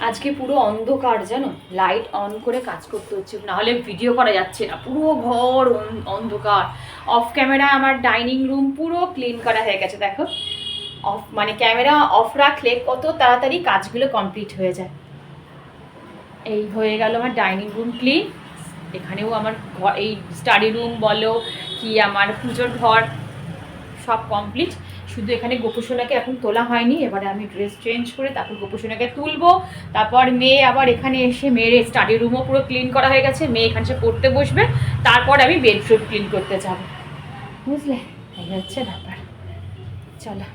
আজকে পুরো অন্ধকার, জানো, লাইট অন করে কাজ করতে হচ্ছে, নাহলে ভিডিও করা যাচ্ছে না। পুরো ঘর অন্ধকার। অফ ক্যামেরা আমার ডাইনিং রুম পুরো ক্লিন করা হয়ে গেছে, দেখো। অফ মানে ক্যামেরা অফ রাখলে কত তাড়াতাড়ি কাজগুলো কমপ্লিট হয়ে যায়। এই হয়ে গেল আমার ডাইনিং রুম ক্লিন। এখানেও আমার ঘর, এই স্টাডি রুম বলো কি আমার পুজোর ঘর, সব কমপ্লিট। শুধু এখানে গোপুসোনাকে এখন তোলা হয়নি, এবারে আমি ড্রেস চেঞ্জ করে তারপর গোপুসোনাকে তুলবো। তারপর মেয়ে আবার এখানে এসে, মেয়ের স্টাডি রুমও পুরো ক্লিন করা হয়ে গেছে, মেয়ে এখানে এসে পড়তে বসবে। তারপর আমি বেডরুম ক্লিন করতে যাব, বুঝলে? এই হচ্ছে ব্যাপার। চলো।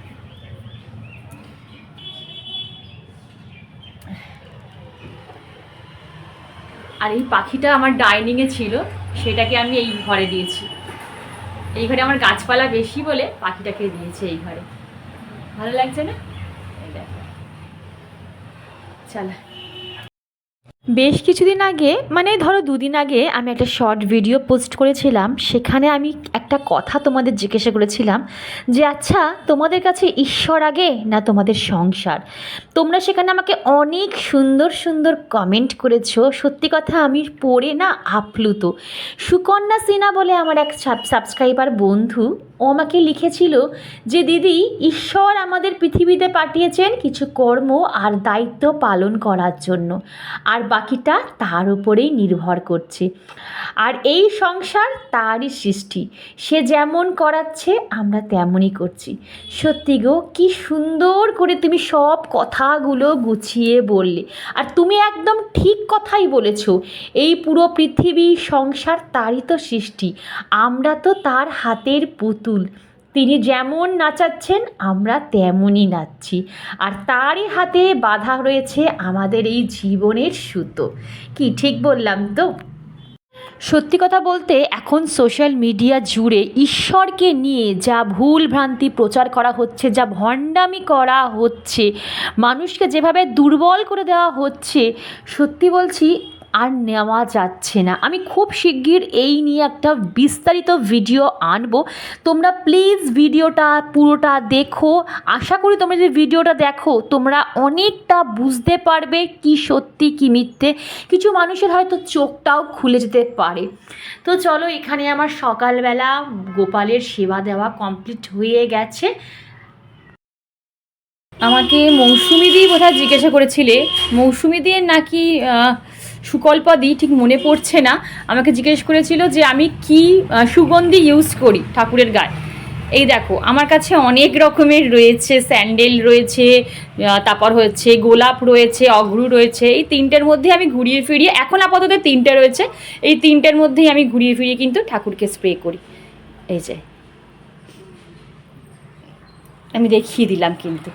আর এই পাখিটা আমার ডাইনিংয়ে ছিল, সেটাকে আমি এই ঘরে দিয়েছি। এই ঘরে আমার গাছপালা বেশি বলে পাখিটাকে দিয়েছে এই ঘরে। ভালো লাগছে না? এই দেখো। চলো। বেশ কিছুদিন আগে, মানে ধরো 2 দিন আগে, আমি একটা শর্ট ভিডিও পোস্ট করেছিলাম। সেখানে আমি একটা কথা তোমাদের জিজ্ঞাসা করেছিলাম যে আচ্ছা, তোমাদের কাছে ঈশ্বর আগে না তোমাদের সংসার? তোমরা সেখানে আমাকে অনেক সুন্দর সুন্দর কমেন্ট করেছো। সত্যি কথা, আমি পড়ে না আপ্লুত। সুকন্যা সিনহা বলে আমার এক সাবস্ক্রাইবার বন্ধু, ও আমাকে লিখেছিল যে দিদি, ঈশ্বর আমাদের পৃথিবীতে পাঠিয়েছেন কিছু কর্ম আর দায়িত্ব পালন করার জন্য, আর বাকিটা তার উপরেই নির্ভর করছে। আর এই সংসার তারই সৃষ্টি, সে যেমন করাচ্ছে আমরা তেমনই করছি। সত্যি গো, কি সুন্দর করে তুমি সব কথাগুলো গুছিয়ে বললে। আর তুমি একদম ঠিক কথাই বলেছ, এই পুরো পৃথিবী সংসার তারই তো সৃষ্টি, আমরা তো তার হাতের পুতুল। তিনি যেমন নাচাচ্ছেন আমরা তেমনই নাচছি, আর তারই হাতে বাঁধা রয়েছে আমাদের এই জীবনের সুতো। কি ঠিক বললাম তো? সত্যি কথা বলতে, এখন সোশ্যাল মিডিয়া জুড়ে ঈশ্বরকে নিয়ে যা ভুল ভ্রান্তি প্রচার করা হচ্ছে, যা ভণ্ডামি করা হচ্ছে, মানুষকে যেভাবে দুর্বল করে দেওয়া হচ্ছে, সত্যি বলছি আর নেওয়া যাচ্ছে না। আমি খুব শিগগির এই নিয়ে একটা বিস্তারিত ভিডিও আনবো। তোমরা প্লিজ ভিডিওটা পুরোটা দেখো। আশা করি তোমরা যদি ভিডিওটা দেখো, তোমরা অনেকটা বুঝতে পারবে কি সত্যি কি মিথ্যে। কিছু মানুষের হয়তো চোখটাও খুলে যেতে পারে। তো চলো, এখানে আমার সকালবেলা গোপালের সেবা দেওয়া কমপ্লিট হয়ে গেছে। আমাকে মৌসুমি দি বোধহয় জিজ্ঞাসা করেছিলে, মৌসুমি দিয়ে নাকি সুকল্পা দি, ঠিক মনে পড়ছে না। আমাকে জিজ্ঞেস করেছিল যে আমি কি সুগন্ধি ইউজ করি ঠাকুরের গায়ে। এই দেখো, আমার কাছে অনেক রকমের রয়েছে, স্যান্ডেল রয়েছে, তারপর হচ্ছে গোলাপ রয়েছে, অঘ্রু রয়েছে। এই তিনটের মধ্যে আমি ঘুরিয়ে ফিরিয়ে, এখন আপাতত 3টে রয়েছে, এই 3টের মধ্যেই আমি ঘুরিয়ে ফিরিয়ে কিন্তু ঠাকুরকে স্প্রে করি। এই যে আমি দেখিয়ে দিলাম কিন্তু।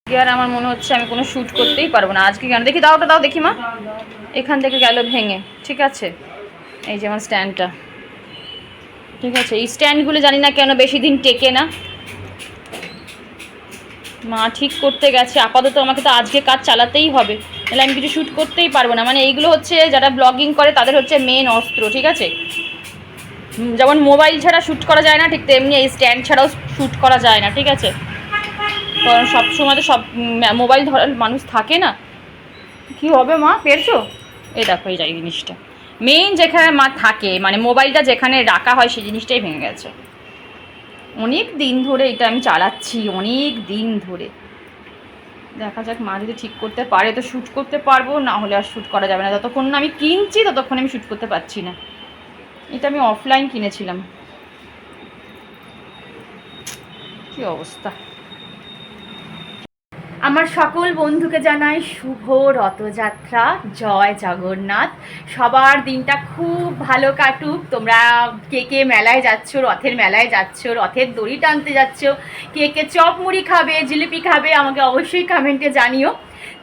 আর আমার মনে হচ্ছে আমি কোনো শ্যুট করতেই পারবো না আজকে। কেন দেখি, দাও ওটা দাও দেখি মা। এখান থেকে গেল ভেঙে। ঠিক আছে, এই যে আমার স্ট্যান্ডটা। ঠিক আছে, এই স্ট্যান্ডগুলো জানি না কেন বেশি দিন টেকে না। মা ঠিক করতে গেছে। আপাতত আমাকে তো আজকে কাজ চালাতেই হবে, তাহলে আমি কিছু শ্যুট করতেই পারবো না। মানে এইগুলো হচ্ছে যারা ব্লগিং করে তাদের হচ্ছে মেন অস্ত্র, ঠিক আছে? যেমন মোবাইল ছাড়া শ্যুট করা যায় না, ঠিক তেমনি এই স্ট্যান্ড ছাড়াও শ্যুট করা যায় না, ঠিক আছে? কারণ সবসময় তো সব মোবাইল ধরার মানুষ থাকে না। কী হবে মা, পেরেছো? এই দেখো, এই জিনিসটা মেইন যেখানে মা থাকে, মানে মোবাইলটা যেখানে রাখা হয় সেই জিনিসটাই ভেঙে গেছে। অনেক দিন ধরে এটা আমি চালাচ্ছি, অনেক দিন ধরে। দেখা যাক, মা যদি ঠিক করতে পারে তো শ্যুট করতে পারবো, না হলে আর শ্যুট করা যাবে না। যতক্ষণ না আমি কিনছি ততক্ষণ আমি শ্যুট করতে পারছি না। এটা আমি অফলাইন কিনেছিলাম। কী অবস্থা। আমার সকল বন্ধুকে জানাই শুভ রথযাত্রা, জয় জগন্নাথ। সবার দিনটা খুব ভালো কাটুক। তোমরা কে কে মেলায় যাচ্ছ, রথের মেলায় যাচ্ছ, রথের দড়ি টানতে যাচ্ছ, কে কে চপ মুড়ি খাবে, জিলিপি খাবে, আমাকে অবশ্যই কমেন্টে জানিও।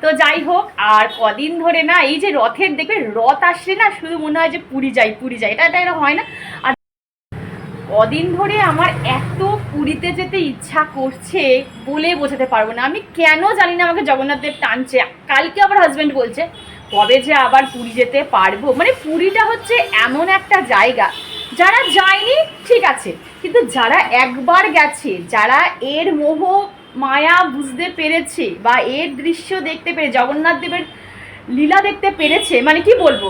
তো যাই হোক, আর কদিন ধরে না এই যে রথের, দেখবে রথ আসলে না শুধু মনে হয় যে পুরী যাই পুরী যাই, এটা এটা হয় না? আর কদিন ধরে আমার এত পুরীতে যেতে ইচ্ছা করছে বলে বোঝাতে পারবো না। আমি কেন জানি না আমাকে জগন্নাথ দেব টানছে। কালকে আবার হাজব্যান্ড বলছে কবে যে আবার পুরী যেতে পারবো। মানে পুরীটা হচ্ছে এমন একটা জায়গা, যারা যায়নি ঠিক আছে, কিন্তু যারা একবার গেছে, যারা এর মোহ মায়া বুঝতে পেরেছে বা এর দৃশ্য দেখতে পেরে, জগন্নাথ দেবের লীলা দেখতে পেরেছে, মানে কি বলবো,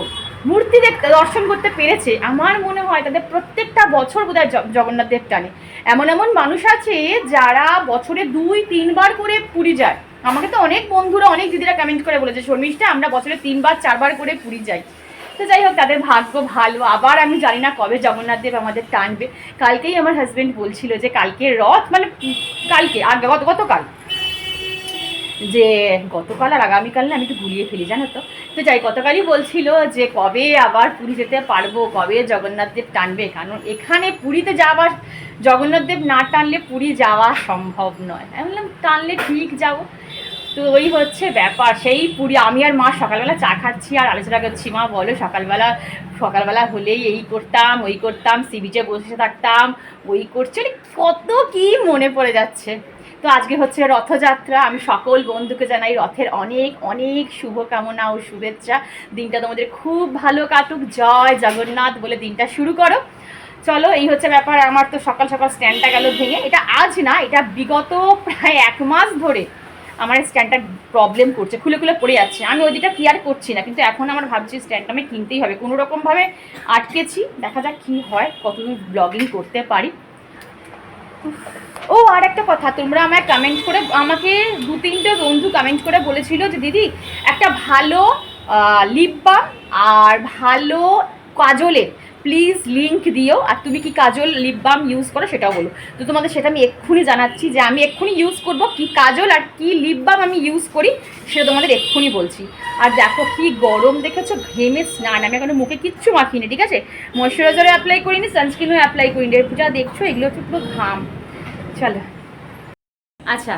মূর্তি দেখতে দর্শন করতে পেরেছে, আমার মনে হয় তাদের প্রত্যেকটা বছর বোধহয় জগন্নাথ দেব টানে। এমন এমন মানুষ আছে যারা বছরে 2-3 বার করে পুরী যায়। আমাকে তো অনেক বন্ধুরা, অনেক দিদিরা কমেন্ট করে বলেছে শর্মিষ্ঠা আমরা বছরে 3-4 বার করে পুরী যাই। তো যাই হোক, তাদের ভাগ্য ভালো। আবার আমি জানি না কবে জগন্নাথ দেব আমাদের টানবে। কালকেই আমার হাজব্যান্ড বলছিল যে কালকে রথ, মানে কালকে আর গতকাল, যে গতকাল আর আগামীকাল না, আমি একটু গুলিয়ে ফেলি জানো তো। তো যাই, গতকালই বলছিল যে কবে আবার পুরী যেতে পারবো, কবে জগন্নাথ দেব টানবে। কারণ এখানে পুরীতে যাওয়ার, জগন্নাথ দেব না টানলে পুরী যাওয়া সম্ভব নয়। আমি বললাম টানলে ঠিক যাব। তো ওই হচ্ছে ব্যাপার। সেই পুরী আমি আর মা সকালবেলা চা খাচ্ছি আর আলোচনা করছি, মা বলো সকালবেলা হলেই এই করতাম ওই করতাম, সি বিচে বসে থাকতাম, ওই করছে, কত কি মনে পড়ে যাচ্ছে। তো আজকে হচ্ছে রথযাত্রা। আমি সকল বন্ধুকে জানাই রথের অনেক অনেক শুভকামনা ও শুভেচ্ছা। দিনটা তোমাদের খুব ভালো কাটুক, জয় জগন্নাথ বলে দিনটা শুরু করো। চলো, এই হচ্ছে ব্যাপার। আমার তো সকাল সকাল স্ট্যান্ডটা গেল ভেঙে। এটা আজ না, এটা বিগত প্রায় 1 মাস ধরে আমার স্ট্যান্ডটা প্রবলেম করছে, খুলে খুলে পড়ে যাচ্ছে। আমি ওইদিকটা ক্লিয়ার করছি না, কিন্তু এখন আমার ভাবছি স্ট্যান্ডটা আমি কিনতেই হবে। কোনো রকমভাবে আটকেছি, দেখা যাক কী হয়, কতদূর ব্লগিং করতে পারি। ও আর একটা কথা, তোমরা আমায় কমেন্ট করে, আমাকে 2-3টে বন্ধু কমেন্ট করে বলেছিল যে দিদি একটা ভালো লিপ বাম আর ভালো কাজলের প্লিজ লিঙ্ক দিও, আর তুমি কি কাজল লিপ বাম ইউজ করো সেটাও বলো। তো তোমাদের সেটা আমি এক্ষুনি জানাচ্ছি যে আমি এক্ষুনি ইউজ করব কি কাজল আর কি লিপ বাম আমি ইউজ করি, সেটা তোমাদের এক্ষুনি বলছি। আর দেখো কি গরম দেখেছো, ঘেমে স্নান। আমি এখন মুখে কিচ্ছু মাখিনি, ঠিক আছে, ময়শ্চারাইজারও অ্যাপ্লাই করিনি, সানস্ক্রিনও অ্যাপ্লাই করিনি। যা দেখছো এগুলো হচ্ছে পুরো ঘাম। চলো, আচ্ছা,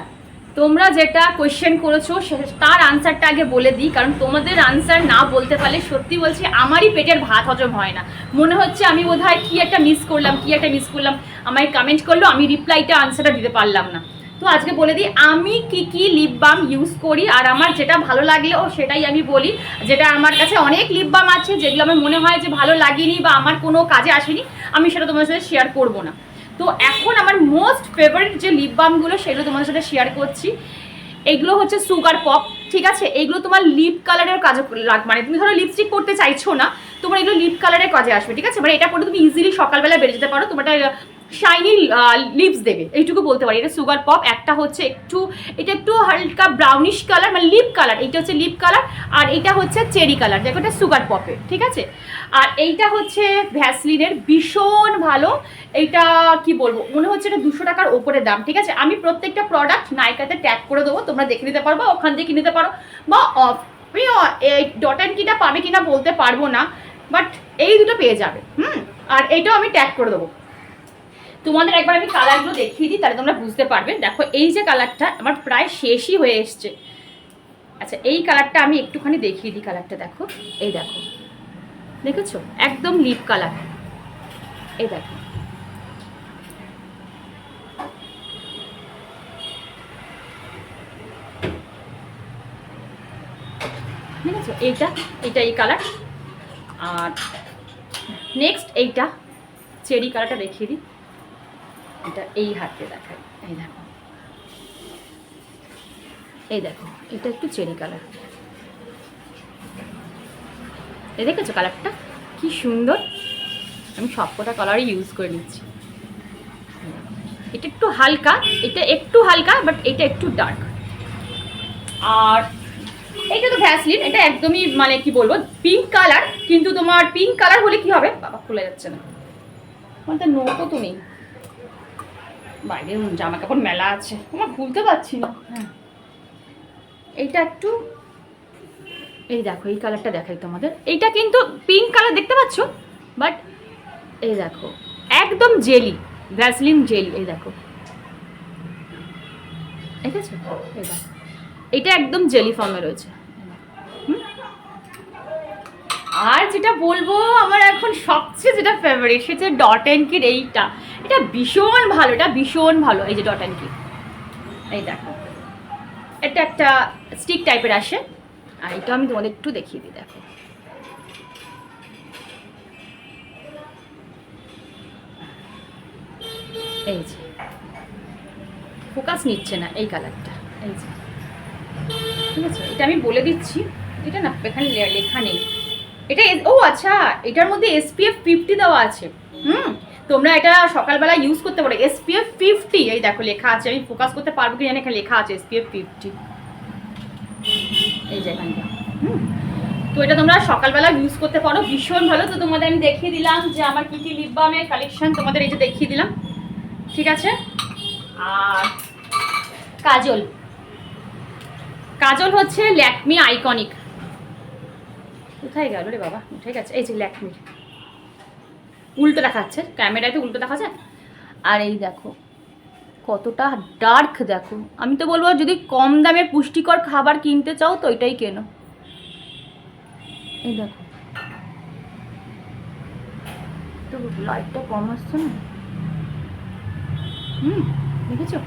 তোমরা যেটা কোয়েশ্চেন করেছো তার আনসারটা আগে বলে দিই, কারণ তোমাদের আনসার না বলতে পারলে সত্যি বলছি আমারই পেটের ভাত হজম হয় না। মনে হচ্ছে আমি বোধহয় কী একটা মিস করলাম, আমায় কমেন্ট করলো, আমি রিপ্লাইটা আনসারটা দিতে পারলাম না। তো আজকে বলে দিই আমি কি লিপ বাম ইউজ করি, আর আমার যেটা ভালো লাগলেও সেটাই আমি বলি। যেটা আমার কাছে অনেক লিপ বাম আছে যেগুলো আমার মনে হয় যে ভালো লাগেনি বা আমার কোনো কাজে আসেনি, আমি সেটা তোমাদের সাথে শেয়ার করবো না। তো এখন আমার মোস্ট ফেভারিট যে লিপ বামগুলো সেগুলো তোমাদের সাথে শেয়ার করছি। এগুলো হচ্ছে সুগার পপ, ঠিক আছে। এইগুলো তোমার লিপ কালারের কাজে মানে তুমি ধরো লিপস্টিক করতে চাইছো না, তোমার এগুলো লিপ কালারের কাজে আসবে, ঠিক আছে। মানে এটা পরে তুমি ইজিলি সকালবেলা বেরিয়ে যেতে পারো, তোমার শাইনি লিপস দেবে, এইটুকু বলতে পারি। এটা সুগার পপ। একটা হচ্ছে এটা একটু হালকা ব্রাউনিশ কালার, মানে লিপ কালার, এইটা হচ্ছে লিপ কালার। আর এটা হচ্ছে চেরি কালার, দেখো এটা সুগার পপের, ঠিক আছে। আর এইটা হচ্ছে ভ্যাসলিনের, ভীষণ ভালো। এইটা কি বলবো, মনে হচ্ছে এটা 200 টাকার ওপরে দাম, ঠিক আছে। আমি প্রত্যেকটা প্রোডাক্ট নাইকাতে ট্যাগ করে দেবো, তোমরা দেখে নিতে পারবো, ওখান থেকে কিনে নিতে পারো। বা এই ডট অ্যান্ড কিটা পাবে কিনা বলতে পারবো না, বাট এই দুটো পেয়ে যাবে। আর এইটাও আমি ট্যাগ করে দেবো। তোমাদের একবার আমি কালারগুলো দেখিয়ে দিই, তাহলে তোমরা বুঝতে পারবে। দেখো এই যে কালারটা আমার প্রায় শেষই হয়ে এসছে। আচ্ছা, এই কালারটা আমি একটুখানি দেখিয়ে দিই। কালারটা দেখো, এই দেখো, দেখেছো, একদম লিপ কালার। এই দেখো, ঠিক আছে। এইটা এই কালার। আর নেক্সট এইটা চেরি কালারটা দেখিয়ে দিই। এটা এই হাতে দেখাই, এই দেখো, এটা একটু চেরি কালার। এই দেখেছো কালারটা কি সুন্দর। আমি সবকটা কালারই ইউজ করে নিচ্ছি। এটা একটু হালকা, বাট এটা একটু ডার্ক। আর এইটা তো ভ্যাসলিন, এটা একদমই মানে কি বলবো পিঙ্ক কালার, কিন্তু তোমার পিঙ্ক কালার হলে কি হবে, বাবা খুলে যাচ্ছে না, আমার তো নোটও তো নেই, বাইরে জামা কাপড় মেলা আছে, আমার খুলতে পারছি না। হ্যাঁ, এইটা একটু, এই দেখো এই কালারটা দেখাই তোমাদের। এইটা কিন্তু পিঙ্ক কালার দেখতে পাচ্ছ, বাট এই দেখো একদম জেলি, ভ্যাসলিন জেলি। এই দেখো, দেখেছো, এই দেখো এটা একদম জেলি ফর্মে রয়েছে। আর যেটা বলবো আমার এখন সবচেয়ে যেটা ফেভারিট, সেটা ডট অ্যান্ড কির। এটা ভীষণ ভালো, এটা ভীষণ ভালো। এই যে ডট অ্যান্ড কি, এই দেখো এটা একটা স্টিক টাইপের আসে, আর এটা আমি তোমাদের একটু দেখিয়ে দিই। দেখো এই যে ফোকাস নিচ্ছে না এই কালারটা, এই যে ঠিক আছে। এটা আমি বলে দিচ্ছি, এটা না এখানে লেখা নেই এটা। ও আচ্ছা, এটার মধ্যে SPF 50 দেওয়া আছে। তোমরা এটা সকালবেলা ইউজ করতে পারো। SPF 50, এই দেখো লেখা আছে, আমি ফোকাস করতে পারবো কি জানি, এখানে লেখা আছে SPF 50, এই যে এখানটা। তো এটা তোমরা সকালবেলা ইউজ করতে পারো, ভীষণ ভালো। তো তোমাদের আমি দেখিয়ে দিলাম যে আমার কী কী লিপ বামের কালেকশন, তোমাদের এই যে দেখিয়ে দিলাম, ঠিক আছে। আর কাজল, কাজল হচ্ছে ল্যাকমি আইকনিক। কোথায় গেল রে বাবা, উঠে গেছে, এই যে ল্যাকমি, উল্টো দেখাচ্ছে ক্যামেরায়, তো উল্টো দেখা যায়। আর এই দেখো কতটা ডার্ক, দেখো। আমি তো বলবো যদি কম দামে পুষ্টিকর খাবার কিনতে চাও তো এটাই কেনো। এই দেখো তো লাইটটা কম আসছে না, দেখেছো?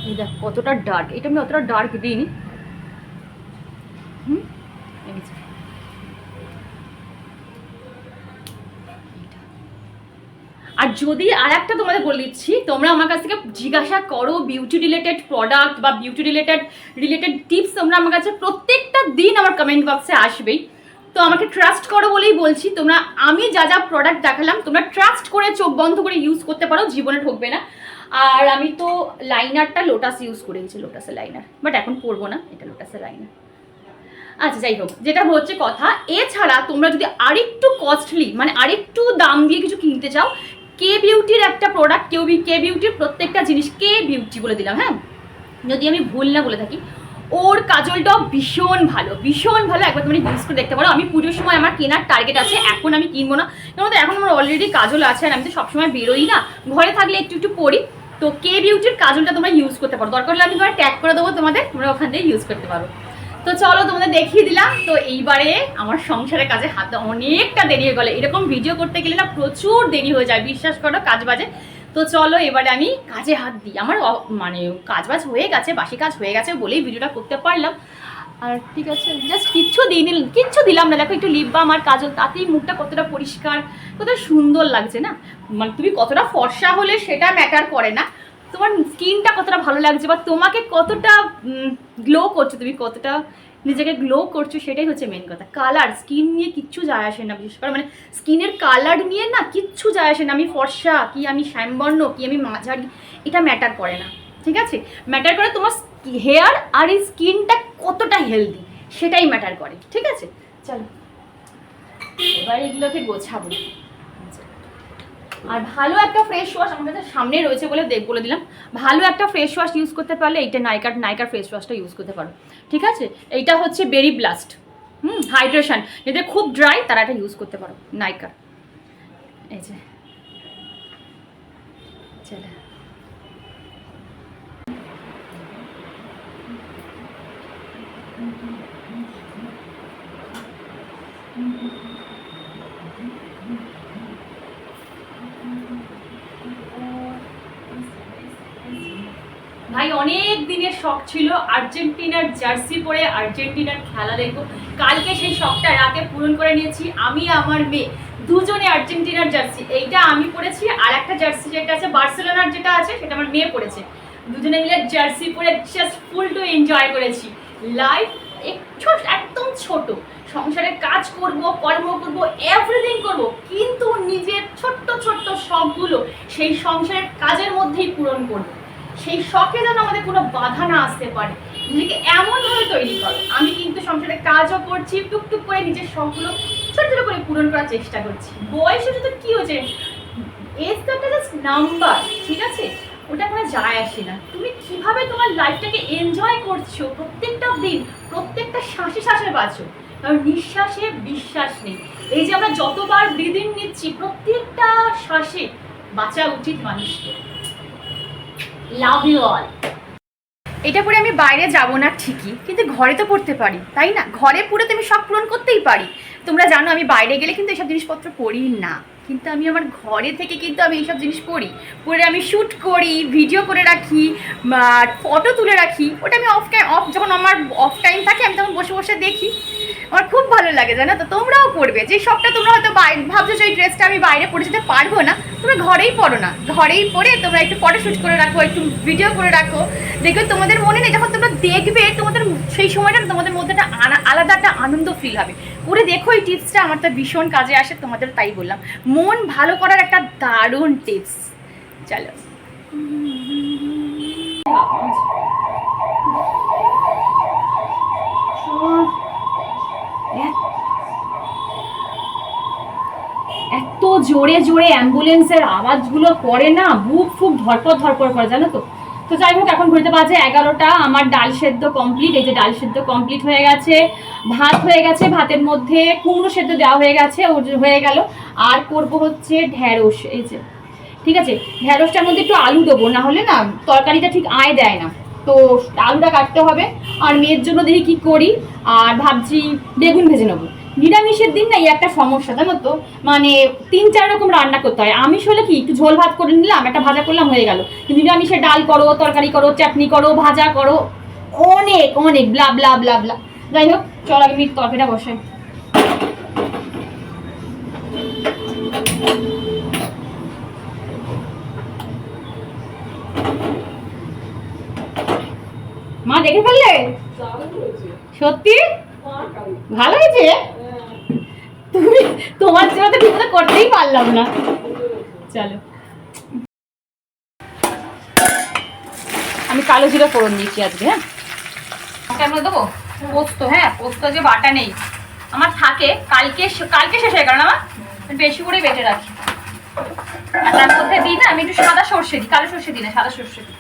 এই দেখ কতটা ডার্ক, এটা আমি অতটা ডার্ক দিইনি। আর যদি আর একটা তোমাদের বলে দিচ্ছি, তোমরা আমার কাছ থেকে জিজ্ঞাসা করো বিউটি রিলেটেড প্রোডাক্ট বা বিউটি রিলেটেড টিপস, তোমরা আমার কাছে প্রত্যেকটা দিন আমার কমেন্ট বক্সে আসবেই। তো আমাকে ট্রাস্ট করো বলেই বলছি, তোমরা আমি যা যা প্রোডাক্ট দেখালাম তোমরা ট্রাস্ট করে চোখ বন্ধ করে ইউজ করতে পারো, জীবনে ঠকবে না। আর আমি তো লাইনারটা লোটাস ইউজ করেছি, লোটাসের লাইনার, বাট এখন পরবো না, এটা লোটাসের লাইনার। আচ্ছা যাই হোক, যেটা হচ্ছে কথা, এছাড়া তোমরা যদি আরেকটু কস্টলি মানে আরেকটু দাম দিয়ে কিছু কিনতে চাও, কে বিউটির একটা প্রোডাক্ট, কে বিউটির প্রত্যেকটা জিনিস কে বিউটি বলে দিলাম, হ্যাঁ যদি আমি ভুল না বলে থাকি, ওর কাজলটাও ভীষণ ভালো, ভীষণ ভালো। একবার তুমি ইউজ করে দেখতে পারো। আমি পুজোর সময় আমার কেনার টার্গেট আছে, এখন আমি কিনবো না, কারণ এখন আমার অলরেডি কাজল আছে, আর আমি তো সবসময় বেরোই না, ঘরে থাকলে একটু একটু পরি। তো কে বিউটির কাজলটা তোমরা ইউজ করতে পারো, দরকার হলে আমি তোমার ট্যাগ করে দেবো তোমাদের, তোমরা ওখান থেকে ইউজ করতে পারো। তো চলো তোমাদের দেখিয়ে দিলাম। তো এইবারে আমার সংসারের কাজে হাতে অনেকটা দেরি হয়ে গেলো, এরকম ভিডিও করতে গেলে না প্রচুর দেরি হয়ে যায়, বিশ্বাস করো, কাজ বাজে। তো চলো এবারে আমি কাজে হাত দিই। আমার মানে কাজ বাজ হয়ে গেছে, বাসি কাজ হয়ে গেছে বলেই ভিডিওটা করতে পারলাম। আর ঠিক আছে, জাস্ট কিচ্ছু দিলাম না। দেখো একটু লিপ বাম আর কাজল, তাতেই মুখটা কতটা পরিষ্কার, কতটা সুন্দর লাগছে না। মানে তুমি কতটা ফর্সা হলে সেটা ম্যাটার করে না, তোমার স্কিনটা কতটা ভালো লাগছে বা তোমাকে কতটা গ্লো করছো, তুমি কতটা নিজেকে গ্লো করছো, সেটাই হচ্ছে মেন কথা। কালার, স্কিন নিয়ে কিচ্ছু যায় আসে না, বিশেষ করে মানে স্কিনের কালার নিয়ে না কিচ্ছু যায় আসে না। আমি ফর্সা কি আমি শ্যামবর্ণ কি আমি মাঝারি, এটা ম্যাটার করে না, ঠিক আছে। ম্যাটার করে তোমার হেয়ার আর এই স্কিনটা কতটা হেলদি, সেটাই ম্যাটার করে, ঠিক আছে। চলো এবার এগুলোকে গোছাবো। আর ভালো একটা ফ্রেশ ওয়াশ আমার কাছে সামনে রয়েছে বলে দিলাম, ভালো একটা ফ্রেশ ওয়াশ ইউজ করতে পারলে এইটা নাইকার ফ্রেশ ওয়াশটা ইউজ করতে পারো, ঠিক আছে। এইটা হচ্ছে বেরি ব্লাস্ট, হাইড্রেশন, যেটা খুব ড্রাই তারা এটা ইউজ করতে পারো, নাইকার। এই যে চলো ভাই, অনেক দিনের শখ ছিল আর্জেন্টিনার জার্সি পরে আর্জেন্টিনার খেলা দেখবো। কালকে সেই শখটা রাতে পূরণ করে নিয়েছি। আমি আমার মেয়ে দুজনে আর্জেন্টিনার জার্সি, এইটা আমি পরেছি, আর একটা জার্সি যেটা আছে বার্সেলোনার যেটা আছে সেটা আমার মেয়ে পরেছে। দুজনে মিলে জার্সি পরে জাস্ট ফুল টু এনজয় করেছি। লাইফ একদম ছোট, সংসারে কাজ করব, কর্ম করব, এভরিথিং করব, কিন্তু নিজের ছোট্ট ছোট্ট শখগুলো সেই সংসারের কাজের মধ্যেই পূরণ করবো। সেই শখে যেন আমাদের কোনো বাধা না আসতে পারে, নিজেকে এমনভাবে তৈরি করো। আমি কিন্তু সংসারে কাজও করছি, টুকটুক করে নিজের শখগুলো ছোট ছোট করে পূরণ করার চেষ্টা করছি। বয়স হচ্ছে তো কী হচ্ছে, এজ তো একটা জাস্ট নাম্বার, ঠিক আছে, ওটা কোনো যায় আসে না। তুমি কিভাবে তোমার লাইফটাকে এনজয় করছো, প্রত্যেকটা দিন প্রত্যেকটা শ্বাসে বাঁচো, কারণ নিঃশ্বাসে বিশ্বাস নেই। এই যে আমরা যতবার ব্রিদিং নিচ্ছি, প্রত্যেকটা শ্বাসে বাঁচা উচিত মানুষকে। Love you all. এটা পরে আমি বাইরে যাব না ঠিকই, কিন্তু ঘরে তো পড়তে পারি, তাই না? ঘরে পড়ে তো আমি সব পূরণ করতেই পারি। তোমরা জানো আমি বাইরে গেলে কিন্তু এসব জিনিসপত্র পড়ি না, কিন্তু আমি আমার ঘরে থেকে কিন্তু আমি এইসব জিনিস পরে আমি শ্যুট করি, ভিডিও করে রাখি, ফটো তুলে রাখি। ওটা আমি অফ যখন আমার অফ টাইম থাকে আমি তখন বসে বসে দেখি, আমার খুব ভালো লাগে, জানো তো। তোমরাও পড়বে, যে সবটা তোমরা হয়তো ভাবছো যে এই ড্রেসটা আমি বাইরে পরে যেতে পারবো না, তোমরা ঘরেই পড়ো না, ঘরেই পরে তোমরা একটু ফটো শ্যুট করে রাখো, একটু ভিডিও করে রাখো। দেখবে তোমাদের মনে নেই, যখন তোমরা দেখবে তোমাদের সেই সময়টা তোমাদের মধ্যে একটা আলাদা একটা আনন্দ ফিল হবে। করে দেখো এই টিপসটা, আমার তো ভীষণ কাজে আসে, তোমাদের তাই বললাম। মন ভালো করার একটা দারুণ টিপস। চলো, এত জোরে জোরে অ্যাম্বুলেন্সের আওয়াজগুলো করে না, বুক ফুক ধরপড় ধরপড় করে, জানো তো। তো যাই হোক, এখন ঘুরতে বাজে 11টা, আমার ডাল সেদ্ধ কমপ্লিট। এই যে ডাল সেদ্ধ কমপ্লিট হয়ে গেছে, ভাত হয়ে গেছে, ভাতের মধ্যে কুমড়ো সেদ্ধ দেওয়া হয়ে গেছে, হয়ে গেল। আর করব হচ্ছে ঢ্যাঁড়স, এই যে, ঠিক আছে। ঢ্যাঁড়সটার মধ্যে একটু আলু দেবো, না হলে না তরকারিটা ঠিক আয় দেয় না, তো আলুটা কাটতে হবে। আর মেয়ের জন্য দেখি কি করি, আর ভাবছি বেগুন ভেজে নেবো। নিরামিষের দিন না এই একটা সমস্যা, জানো তো, মানে 3-4 রকম রান্না করতে হয়। আমিষ হলে কি একটু ঝোল ভাত করে নিলাম, একটা ভাজা করলাম, হয়ে গেল। কিন্তু নিরামিষে ডাল করো, তরকারি করো, চাটনি করো, ভাজা করো, অনেক অনেক ব্লা ব্লা ব্লা ব্লা। যাই হোক, চল আগে তরকারিটা বসাই। মা দেখে ফেললে? সত্যি ভালো হয়েছে? তুমি তোমার জন্য তো ঠিক মতো করতেই পারলাম না। চলো, আমি কালো জিরা ফোড়ন দিচ্ছি আজকে। হ্যাঁ, কেন দেবো পোস্ত? হ্যাঁ, পোস্ত যে বাটা নেই আমার, থাকে, কালকে শেষ হয়ে গেল না, আমার বেশি করে বেটে রাখি। আর তার মধ্যে দিই না আমি একটু সাদা সর্ষে দিই, কালো সর্ষে দিই না, সাদা সর্ষে দিই।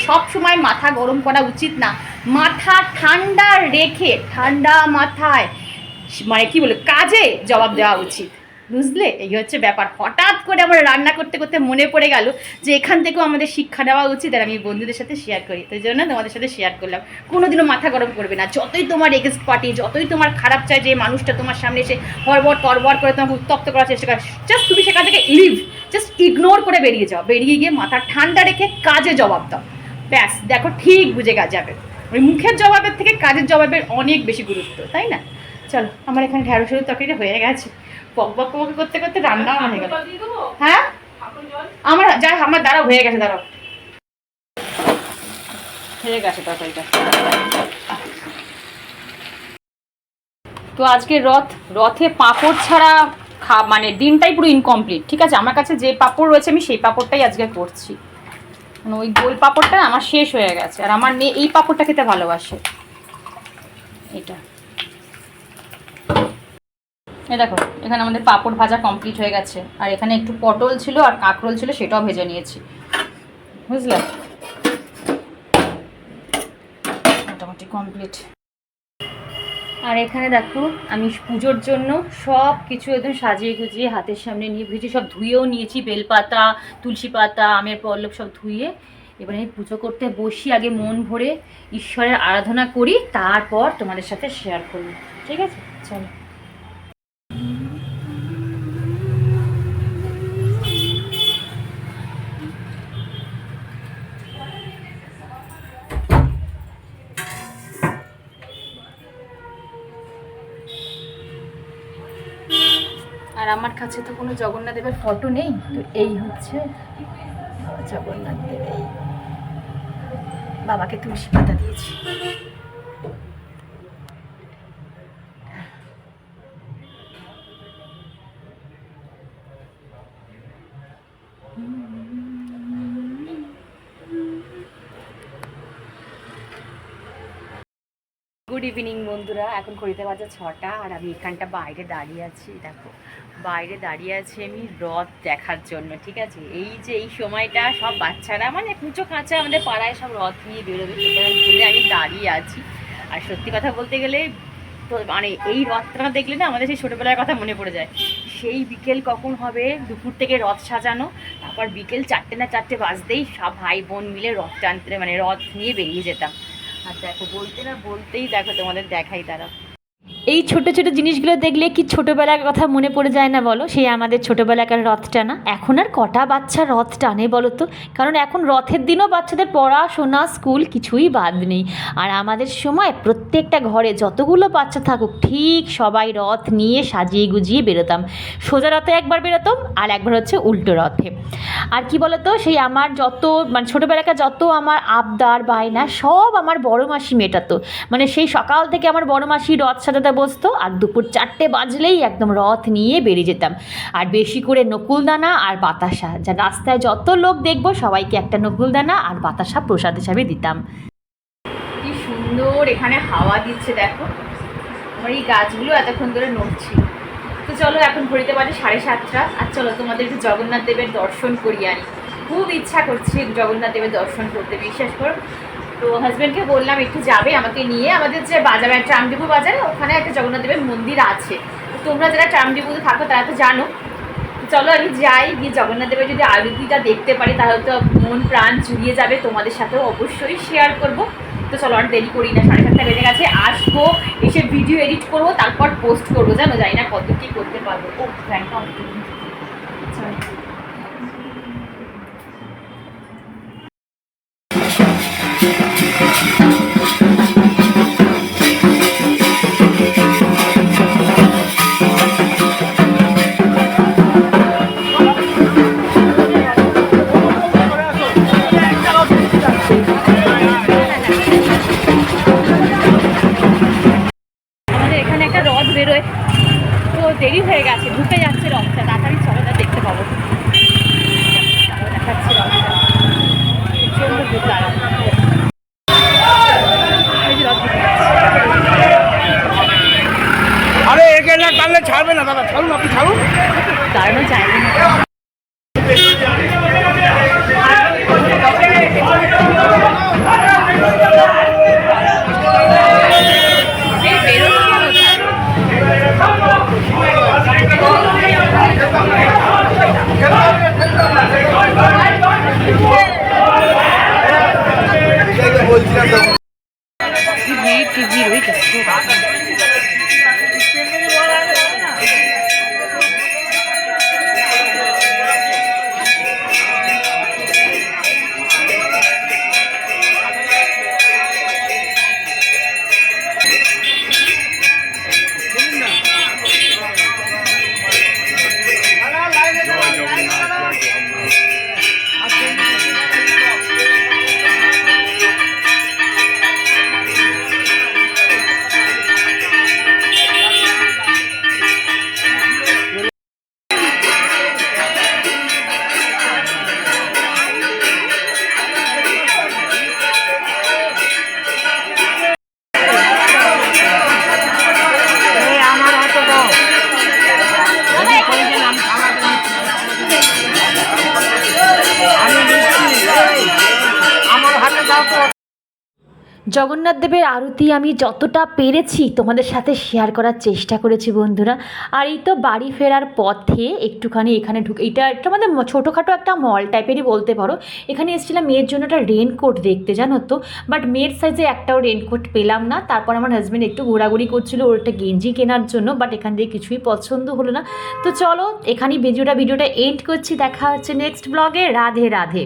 সব সময় মাথা গরম করা উচিত না, মাথা ঠান্ডা রেখে ঠান্ডা মাথায় মানে কি বলে কাজে জবাব দেওয়া উচিত, বুঝলে? এই হচ্ছে ব্যাপার। হঠাৎ করে আমার রান্না করতে করতে মনে পড়ে গেল যে এখান থেকেও আমাদের শিক্ষা নেওয়া উচিত, আর আমি বন্ধুদের সাথে শেয়ার করি, তাই জন্য তোমাদের সাথে শেয়ার করলাম। কোনোদিনও মাথা গরম করবে না, যতই তোমার এগেস্ট পার্টি, যতই তোমার খারাপ চায় যে মানুষটা তোমার সামনে এসে হরবর তরবর করে তোমাকে উত্তপ্ত করার চেষ্টা করে, জাস্ট তুমি সেখান থেকে জাস্ট ইগনোর করে বেরিয়ে যাও, বেরিয়ে গিয়ে মাথা ঠান্ডা রেখে কাজে জবাব দাও। ব্যাস, দেখো ঠিক বুঝে যাবে। ওই মুখের জবাবের থেকে কাজের জবাবের অনেক বেশি গুরুত্ব, তাই না? চলো, আমার এখানে ঢ্যাঁড়সের তরকারিটা হয়ে গেছে, পক বক পক করতে করতে রান্নাও হয়ে গেল। হ্যাঁ, আমার দাঁড়াও, হয়ে গেছে, দাঁড়াও, হয়ে গেছে তরকারিটা। তো আজকে রথে পাঁপড় ছাড়া মানে দিনটাই পুরো ইনকমপ্লিট, ঠিক আছে। আমার কাছে যে পাঁপড় রয়েছে আমি সেই পাঁপড়টাই আজকে করছি, মানে ওই গোল পাঁপড়টা আমার শেষ হয়ে গেছে। আর আমার মেয়ে এই পাঁপড়টা খেতে ভালোবাসে, এটা। এই দেখো, এখানে আমাদের পাঁপড় ভাজা কমপ্লিট হয়ে গেছে, আর এখানে একটু পটল ছিল আর কাঁকরোল ছিল, সেটাও ভেজে নিয়েছি, বুঝলে? মোটামুটি কমপ্লিট। আর এখানে দেখো, আমি পুজোর জন্য সব কিছু একদম সাজিয়ে গুজিয়ে হাতের সামনে নিয়ে ভেজে সব ধুয়েও নিয়েছি, বেলপাতা, তুলসী পাতা, আমের পল্লব সব ধুয়ে। এবারে আমি পুজো করতে বসি, আগে মন ভরে ঈশ্বরের আরাধনা করি, তারপর তোমাদের সাথে শেয়ার করি, ঠিক আছে? চলো। আর আমার কাছে তো কোনো জগন্নাথ দেবের ফটো নেই, তো এই হচ্ছে জগন্নাথ দেব। বাবাকে তুলসী পাতা দিয়েছি। গুড ইভিনিং বন্ধুরা, এখন ঘড়িতে বাজে 6টা, আর আমি এখানটা বাইরে দাঁড়িয়ে আছি। দেখো, বাইরে দাঁড়িয়ে আছি আমি রথ দেখার জন্য, ঠিক আছে। এই যে এই সময়টা সব বাচ্চারা মানে কুচো কাঁচা আমাদের পাড়ায় সব রথ নিয়ে বেরোবে, সুতরাং ঘুরে আমি দাঁড়িয়ে আছি। আর সত্যি কথা বলতে গেলে তো মানে এই রথটা দেখলে না আমাদের সেই ছোটোবেলার কথা মনে পড়ে যায়। সেই বিকেল কখন হবে, দুপুর থেকে রথ সাজানো, তারপর বিকেল 4টে না 4টে বাজতেই সব ভাই বোন মিলে রথ টানতে মানে রথ নিয়ে বেরিয়ে যেতাম। আর দেখো বলতে না বলতেই দেখো তোমাদের দেখাই তারা। এই ছোট ছোট জিনিসগুলো দেখলে কি ছোটোবেলার কথা মনে পড়ে যায় না বলো? সেই আমাদের ছোটোবেলাকার রথ টানা। এখন আর কটা বাচ্চা রথ টানে বলো তো? কারণ এখন রথের দিনও বাচ্চাদের পড়াশোনা স্কুল কিছুই বাদ নেই। আর আমাদের সময় প্রত্যেকটা ঘরে যতগুলো বাচ্চা থাকুক ঠিক সবাই রথ নিয়ে সাজিয়ে গুজিয়ে বেরোতাম। সোজা রথে একবার বেরোতাম আর একবার হচ্ছে উল্টো রথে। আর কি বলো তো, সেই আমার যত মানে ছোটোবেলাকার যত আমার আবদার বায়না সব আমার বড় মাসি মেটাতো। মানে সেই সকাল থেকে আমার বড় মাসি রথ সাজাতে বসতো আর দুপুর 4টে বাজলেই একদম রথ নিয়ে বেরিয়ে যেতাম। আর বেশি করে নকুলদানা আর বাতাসা, যা রাস্তায় যত লোক দেখবো সবাইকে একটা নকুলদানা আর বাতাসা প্রসাদ হিসাবে দিতাম। কি সুন্দর এখানে হাওয়া দিচ্ছে দেখো, আমার এই গাছগুলো এতক্ষণ ধরে নড়ছিল। তো চলো এখন ঘড়িতে বাজে 7:30। আর চলো তোমাদের একটু জগন্নাথ দেবের দর্শন করিয়ে আনি। খুব ইচ্ছা করছে জগন্নাথ দেবের দর্শন করতে, বিশ্বাস করো। তো হাজব্যান্ডকে বললাম একটু যাবে আমাকে নিয়ে, আমাদের যে বাজার ট্রামডিপু বাজারে ওখানে একটা জগন্নাথ দেবের মন্দির আছে। তো তোমরা যারা ট্রামডিপুতে থাকো তারা তো জানো। চলো আমি যাই, গিয়ে জগন্নাথ দেবের যদি আরতিটা দেখতে পারি তাহলে তো মন প্রাণ জুড়িয়ে যাবে, তোমাদের সাথেও অবশ্যই শেয়ার করব। তো চলো আর দেরি করি না, 7:30 বেজে গেছে। আসবো, এসে ভিডিও এডিট করবো, তারপর পোস্ট করবো। জানো জানি না কত কী করতে পারবো। ও ফ্যানটা অন করুন। আমাদের এখানে একটা রথ বেরোয়, তো দেরি হয়ে গেছে, ঢুকে যাচ্ছে রথটা। তাড়াতাড়ি চলো না, দেখতে পাবো। দেখাচ্ছে রথটা, প্রচন্ড ঢুকে আরে একে না টানলে ছাড়বে না দাদা, ছাড়ুন আপনি ছাড়ুন। দাঁড়ানো যায় না। টিভি রয়েছে। জগন্নাথ দেবের আরতি আমি যতটা পেরেছি তোমাদের সাথে শেয়ার করার চেষ্টা করেছি বন্ধুরা। আর এই তো বাড়ি ফেরার পথে একটুখানি এখানে এটা একটা আমাদের ছোটোখাটো একটা মল টাইপেরই বলতে পারো। এখানে এসেছিলাম মেয়ের জন্য একটা রেনকোট দেখতে, জানো তো, বাট মেয়ের সাইজে একটাও রেনকোট পেলাম না। তারপর আমার হাজব্যান্ড একটু ঘোরাঘুরি করছিল ওর একটা গেঞ্জি কেনার জন্য, বাট এখান থেকে কিছুই পছন্দ হলো না। তো চলো এখানেই ভিডিওটা এন্ড করছি, দেখা হচ্ছে নেক্সট ব্লগে। রাধে রাধে।